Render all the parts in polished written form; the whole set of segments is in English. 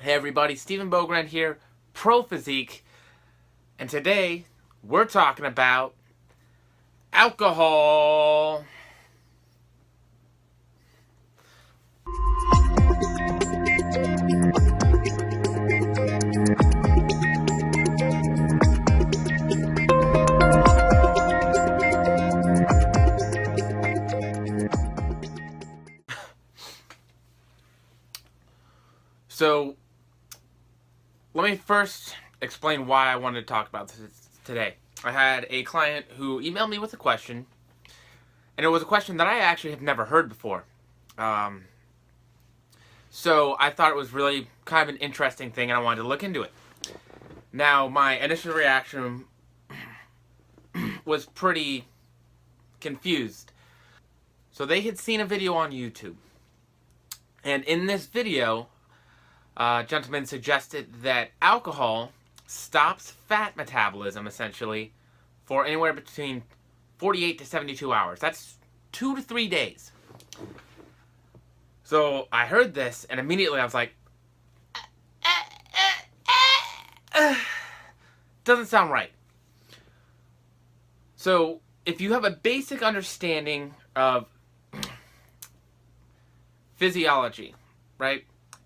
Hey everybody, Stephen Bogren here, Pro Physique, and today we're talking about alcohol. So, let me first explain why I wanted to talk about this today. I had a client who emailed me with a question, and it was a question that I actually have never heard before. So I thought it was really kind of an interesting thing, and I wanted to look into it. Now, my initial reaction was pretty confused. So they had seen a video on YouTube, and in this video, a gentleman suggested that alcohol stops fat metabolism, essentially, for anywhere between 48 to 72 hours. That's 2 to 3 days. So I heard this, and immediately I was like, doesn't sound right. So if you have a basic understanding of physiology, right,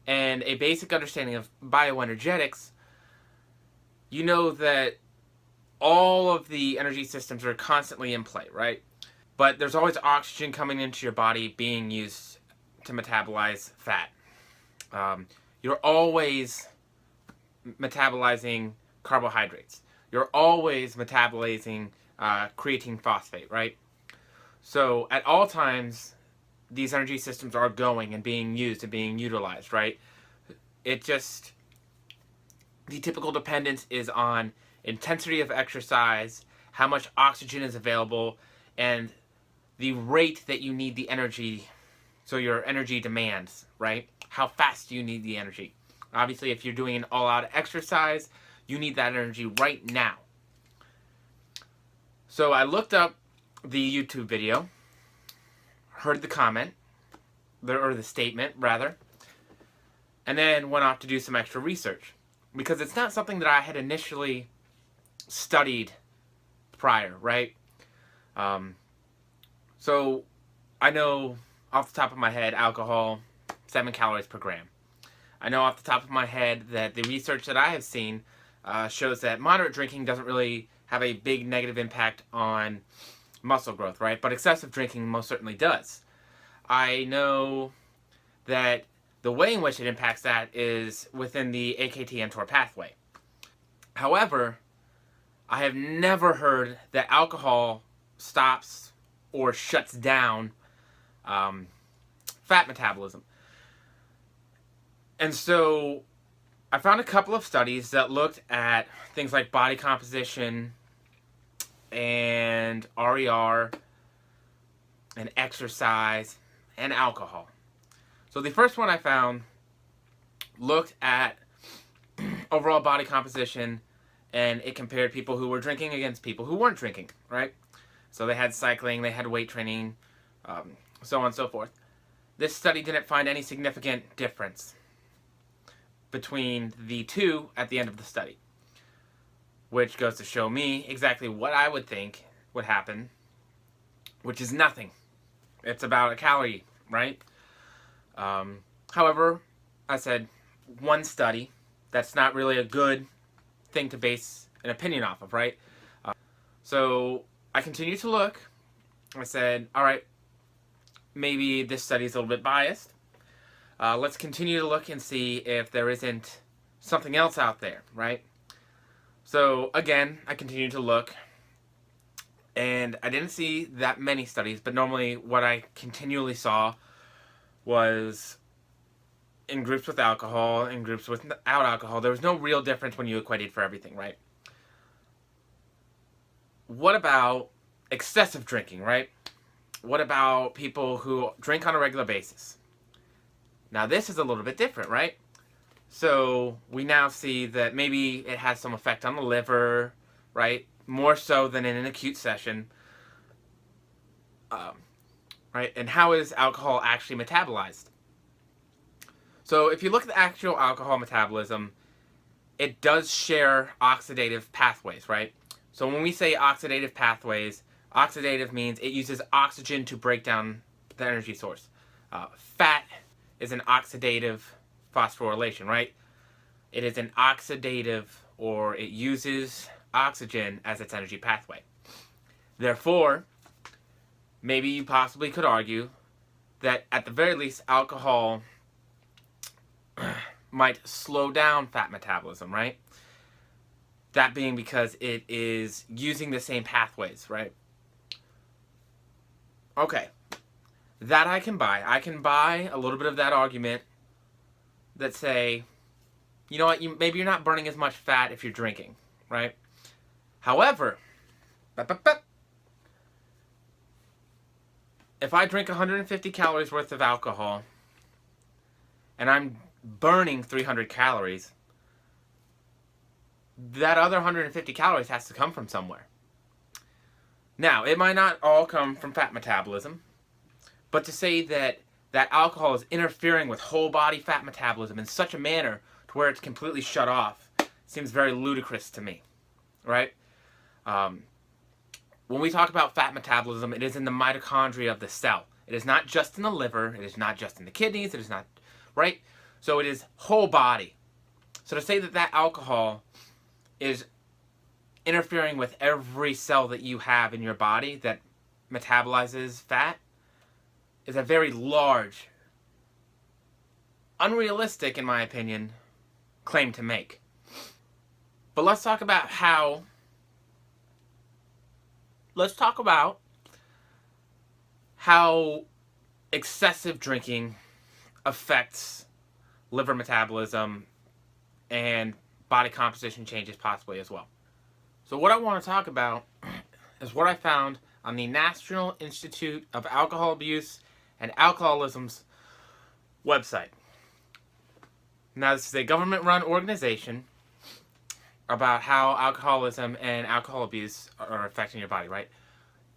and a basic understanding of bioenergetics, you know that all of the energy systems are constantly in play, right? But there's always oxygen coming into your body being used to metabolize fat. You're always metabolizing carbohydrates. You're always metabolizing creatine phosphate, right? So at all times, these energy systems are going and being used and being utilized, right? The typical dependence is on intensity of exercise, how much oxygen is available, and the rate that you need the energy, so your energy demands, right? How fast do you need the energy? Obviously, if you're doing an all-out exercise, you need that energy right now. So I looked up the YouTube video, heard the comment, or the statement, rather, and then went off to do some extra research. Because it's not something that I had initially studied prior, right? So I know off the top of my head, alcohol, 7 calories per gram. I know off the top of my head that the research that I have seen shows that moderate drinking doesn't really have a big negative impact on muscle growth, right? But excessive drinking most certainly does. I know that the way in which it impacts that is within the AKT-mTOR pathway. However, I have never heard that alcohol stops or shuts down fat metabolism. And so I found a couple of studies that looked at things like body composition and RER and exercise and alcohol. So the first one I found looked at overall body composition, and it compared people who were drinking against people who weren't drinking, right? So they had cycling, they had weight training, so on and so forth. This study didn't find any significant difference between the two at the end of the study, which goes to show me exactly what I would think would happen, which is nothing. It's about a calorie, right? However, I said one study, that's not really a good thing to base an opinion off of, right? So I continued to look. I said, all right, maybe this study is a little bit biased. Let's continue to look and see if there isn't something else out there, right? So again, I continued to look, and I didn't see that many studies, but normally what I continually saw was in groups with alcohol, in groups without alcohol. There was no real difference when you equated for everything, right? What about excessive drinking, right? What about people who drink on a regular basis? Now this is a little bit different, right? So we now see that maybe it has some effect on the liver, right? More so than in an acute session. Right? And how is alcohol actually metabolized? So if you look at the actual alcohol metabolism, it does share oxidative pathways, right? So when we say oxidative pathways, oxidative means it uses oxygen to break down the energy source. Fat is an oxidative phosphorylation, right? It is an oxidative, or it uses oxygen as its energy pathway. Therefore, maybe you possibly could argue that at the very least, alcohol might slow down fat metabolism, right? That being because it is using the same pathways, right? Okay, that I can buy. I can buy a little bit of that argument that say, you know what, maybe you're not burning as much fat if you're drinking, right? However, if I drink 150 calories worth of alcohol and I'm burning 300 calories, that other 150 calories has to come from somewhere. Now, it might not all come from fat metabolism, but to say that alcohol is interfering with whole body fat metabolism in such a manner to where it's completely shut off seems very ludicrous to me, right? When we talk about fat metabolism, it is in the mitochondria of the cell. It is not just in the liver, it is not just in the kidneys, it is not, right? So it is whole body. So to say that alcohol is interfering with every cell that you have in your body that metabolizes fat is a very large, unrealistic, in my opinion, claim to make. But let's talk about how excessive drinking affects liver metabolism and body composition changes possibly as well. So what I want to talk about is what I found on the National Institute of Alcohol Abuse and Alcoholism's website. Now, this is a government-run organization about how alcoholism and alcohol abuse are affecting your body, right?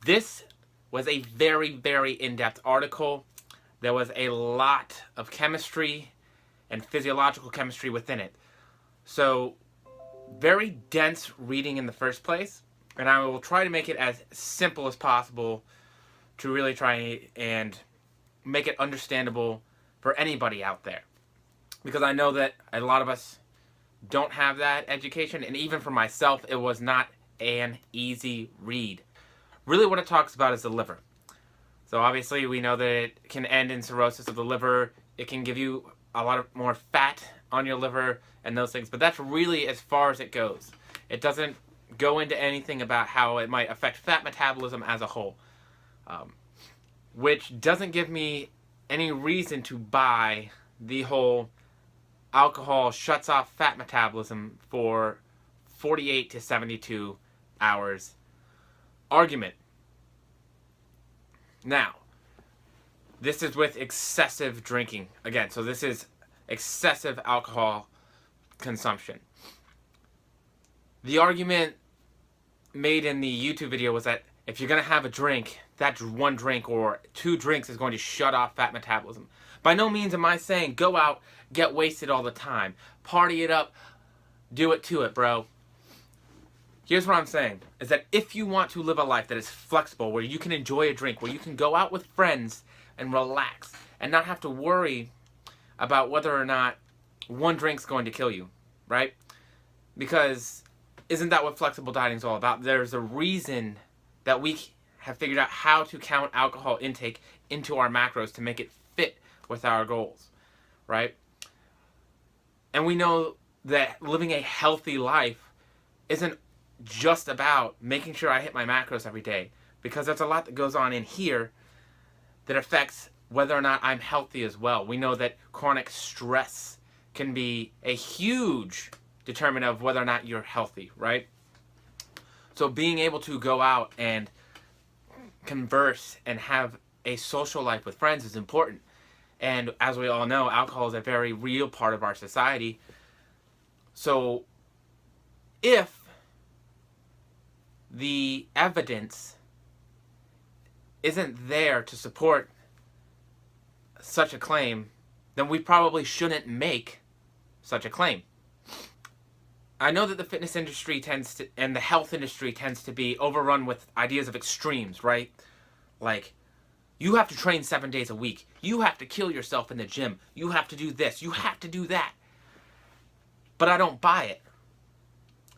This was a very, very in-depth article. There was a lot of chemistry and physiological chemistry within it. So, very dense reading in the first place, and I will try to make it as simple as possible to really try and make it understandable for anybody out there. Because I know that a lot of us don't have that education, and even for myself, it was not an easy read. Really what it talks about is the liver. So obviously we know that it can end in cirrhosis of the liver. It can give you a lot of more fat on your liver and those things, but that's really as far as it goes. It doesn't go into anything about how it might affect fat metabolism as a whole, which doesn't give me any reason to buy the whole alcohol shuts off fat metabolism for 48 to 72 hours argument. Now, this is with excessive drinking. Again, so this is excessive alcohol consumption. The argument made in the YouTube video was that if you're going to have a drink, that one drink or two drinks is going to shut off fat metabolism. By no means am I saying go out, get wasted all the time, party it up, do it to it, bro. Here's what I'm saying, is that if you want to live a life that is flexible, where you can enjoy a drink, where you can go out with friends and relax, and not have to worry about whether or not one drink's going to kill you, right? Because isn't that what flexible dieting is all about? There's a reason that we have figured out how to count alcohol intake into our macros to make it fit with our goals, right? And we know that living a healthy life isn't just about making sure I hit my macros every day, because there's a lot that goes on in here that affects whether or not I'm healthy as well. We know that chronic stress can be a huge determinant of whether or not you're healthy, right? So being able to go out and converse and have a social life with friends is important. And as we all know, alcohol is a very real part of our society. So if the evidence isn't there to support such a claim, then we probably shouldn't make such a claim. I know that the fitness industry and the health industry tends to be overrun with ideas of extremes, right? Like, you have to train 7 days a week. You have to kill yourself in the gym. You have to do this. You have to do that. But I don't buy it.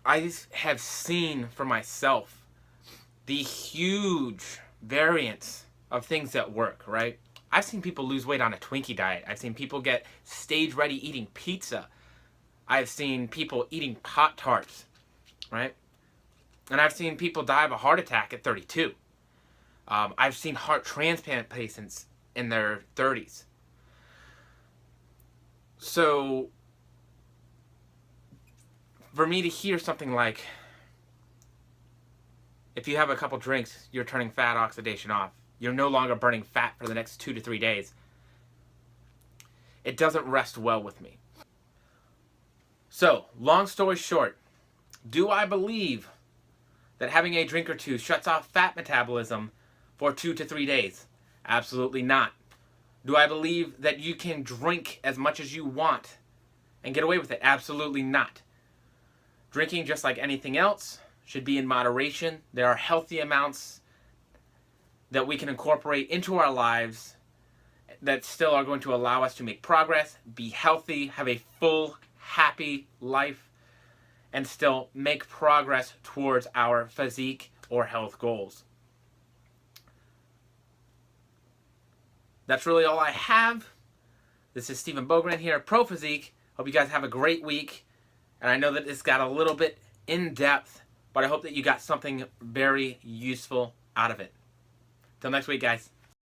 I have seen for myself the huge variance of things that work, right? I've seen people lose weight on a Twinkie diet. I've seen people get stage ready eating pizza. I've seen people eating Pop-Tarts, right? And I've seen people die of a heart attack at 32. I've seen heart transplant patients in their 30s. So, for me to hear something like, if you have a couple drinks, you're turning fat oxidation off. You're no longer burning fat for the next 2 to 3 days. It doesn't rest well with me. So, long story short, do I believe that having a drink or two shuts off fat metabolism for 2 to 3 days? Absolutely not. Do I believe that you can drink as much as you want and get away with it? Absolutely not. Drinking, just like anything else, should be in moderation. There are healthy amounts that we can incorporate into our lives that still are going to allow us to make progress, be healthy, have a full, happy life, and still make progress towards our physique or health goals. That's really all I have. This is Stephen Bogren here at Pro Physique. Hope you guys have a great week. And I know that this got a little bit in depth, but I hope that you got something very useful out of it. Till next week, guys.